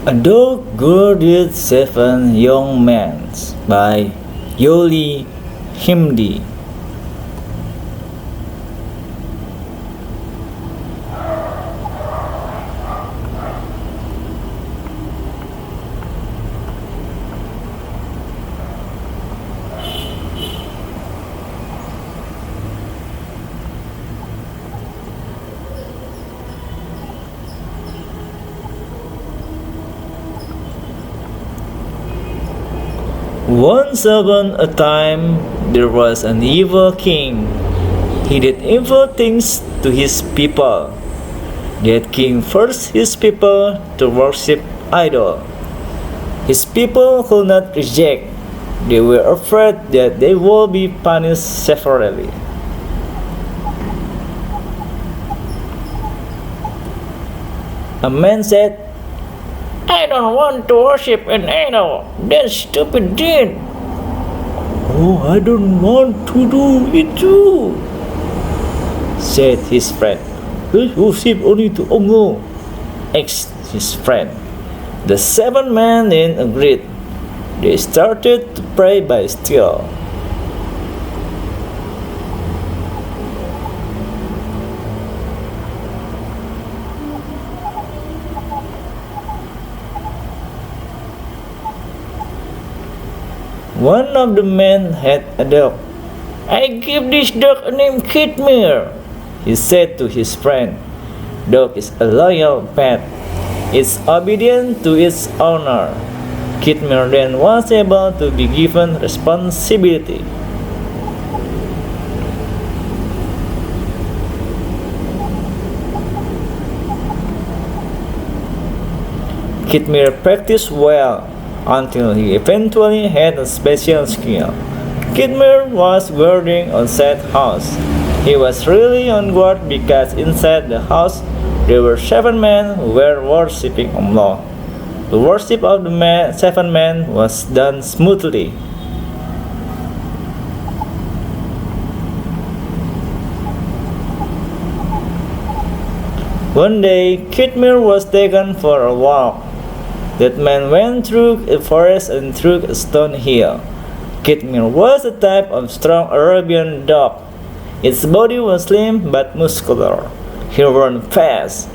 A Dog Guarded Seven Young Men by Yoli Hemdi. Once upon a time, there was an evil king. He did evil things to his people. That king forced his people to worship idol. His people could not reject. They were afraid that they would be punished severely. A man said, "I don't want to worship an idol. That's stupid deed." "Oh, I don't want to do it too," said his friend. "Let's worship only to Allah," asked his friend. The seven men then agreed. They started to pray by stealth. One of the men had a dog. "I give this dog a name Kitmir," he said to his friend. Dog is a loyal pet. It's obedient to its owner. Kitmir then was able to be given responsibility. Kitmir practiced well until he eventually had a special skill. Kitmir was guarding a sad house. He was really on guard because inside the house there were seven men who were worshipping Allah. The worship of the seven men was done smoothly. One day, Kitmir was taken for a walk. That man went through a forest and through a stone hill. Kitmir was a type of strong Arabian dog. Its body was slim but muscular. He ran fast.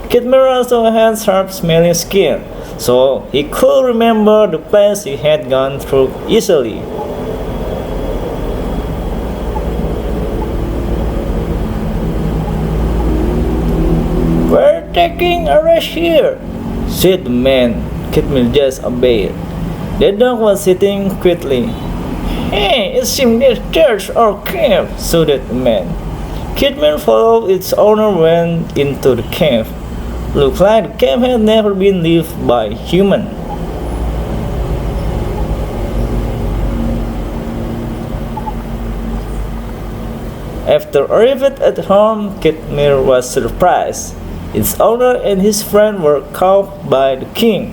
Kitmir also had sharp-smelling skin, so he could remember the place he had gone through easily. "We're taking a rest here," said the man. Kitmir just obeyed. The dog was sitting quietly. "Hey, it seems this church or cave," shouted the man. Kitmir followed its owner went into the cave. Looked like the cave had never been lived by human. After arriving at home, Kitmir was surprised. Its owner and his friend were caught by the king.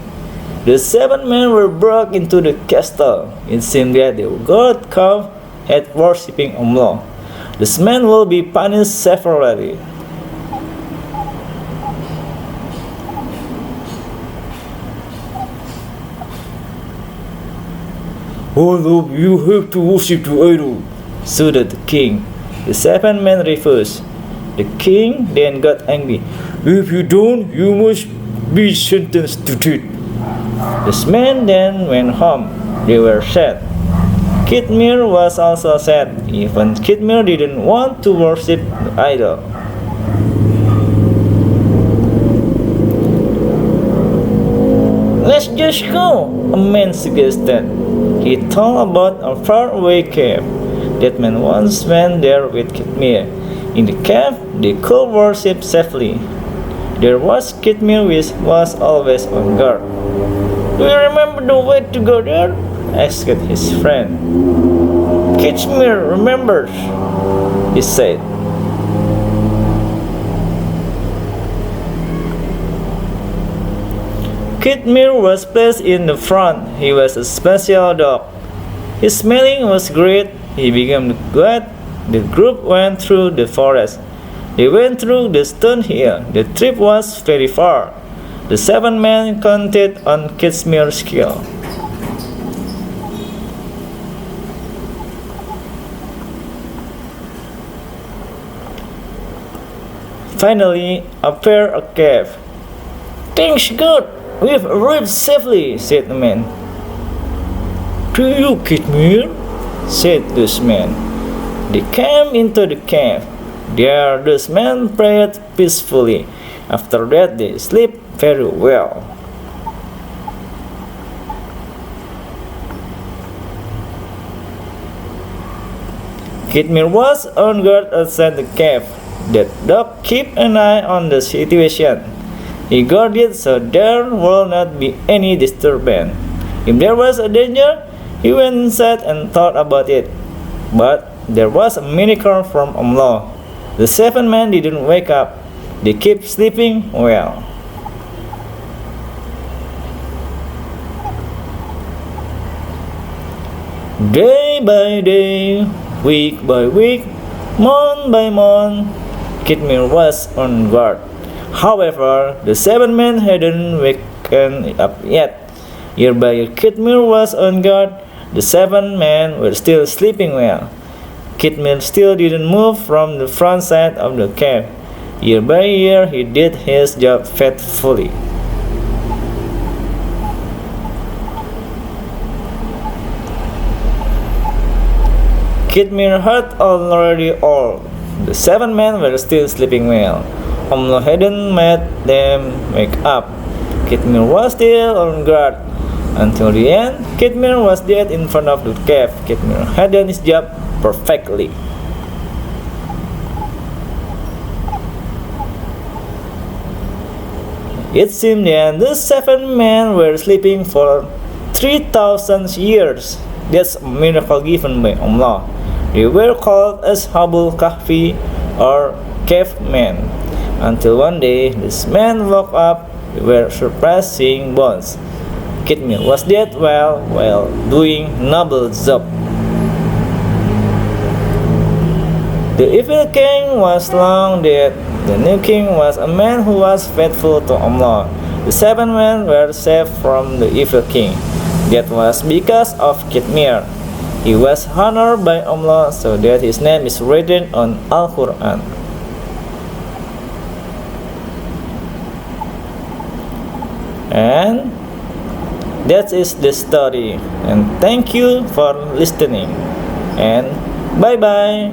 The seven men were brought into the castle. It seemed that they got caught at worshipping Allah. This man will be punished severely. "All of you have to worship the idol," shouted the king. The seven men refused. The king then got angry. "If you don't, you must be sentenced to death." The men then went home. They were sad. Kitmir was also sad. Even Kitmir didn't want to worship the idol. "Let's just go," a man suggested. He told about a faraway cave. That man once went there with Kitmir. In the cave, they could worship safely. There was Kitmir, which was always on guard. "Do you remember the way to go there?" asked his friend. "Kitmir remembers," he said. Kitmir was placed in the front. He was a special dog. His smelling was great. He began to guide. The group went through the forest. They went through the stone hill. The trip was very far. the 7 men counted on Kitmir's skill. Finally appeared a cave. "Things good. We've arrived safely," said the man. "Do you, Kitmir?" said those men. They came into the cave. There those men prayed peacefully. After that they slept very well. Kitmir was on guard outside the cave. That dog kept an eye on the situation. He guarded so there will not be any disturbance. If there was a danger, he went inside and thought about it. But there was a miracle from Allah. The 7 men didn't wake up. They kept sleeping well. Day by day, week by week, month by month, Kitmir was on guard. However, the 7 men hadn't waken up yet. Year by year, Kitmir was on guard. The 7 men were still sleeping well. Kitmir still didn't move from the front side of the cave. Year by year, he did his job faithfully. Kitmir had already old. The 7 men were still sleeping well. Allah hadn't made them wake up. Kitmir was still on guard. Until the end, Kitmir was dead in front of the cave. Kitmir had done his job perfectly. It seemed that the 7 men were sleeping for 3,000 years. That's a miracle given by Allah. They were called Ashabul Kahfi or cavemen. Until one day, these men woke up. They were surprised seeing bones. Kitmir was dead while doing noble job. The evil king was long dead. The new king was a man who was faithful to Allah. The 7 men were saved from the evil king. That was because of Kitmir. He was honored by Allah so that his name is written on Al-Quran. And that is the story. And thank you for listening. And bye-bye.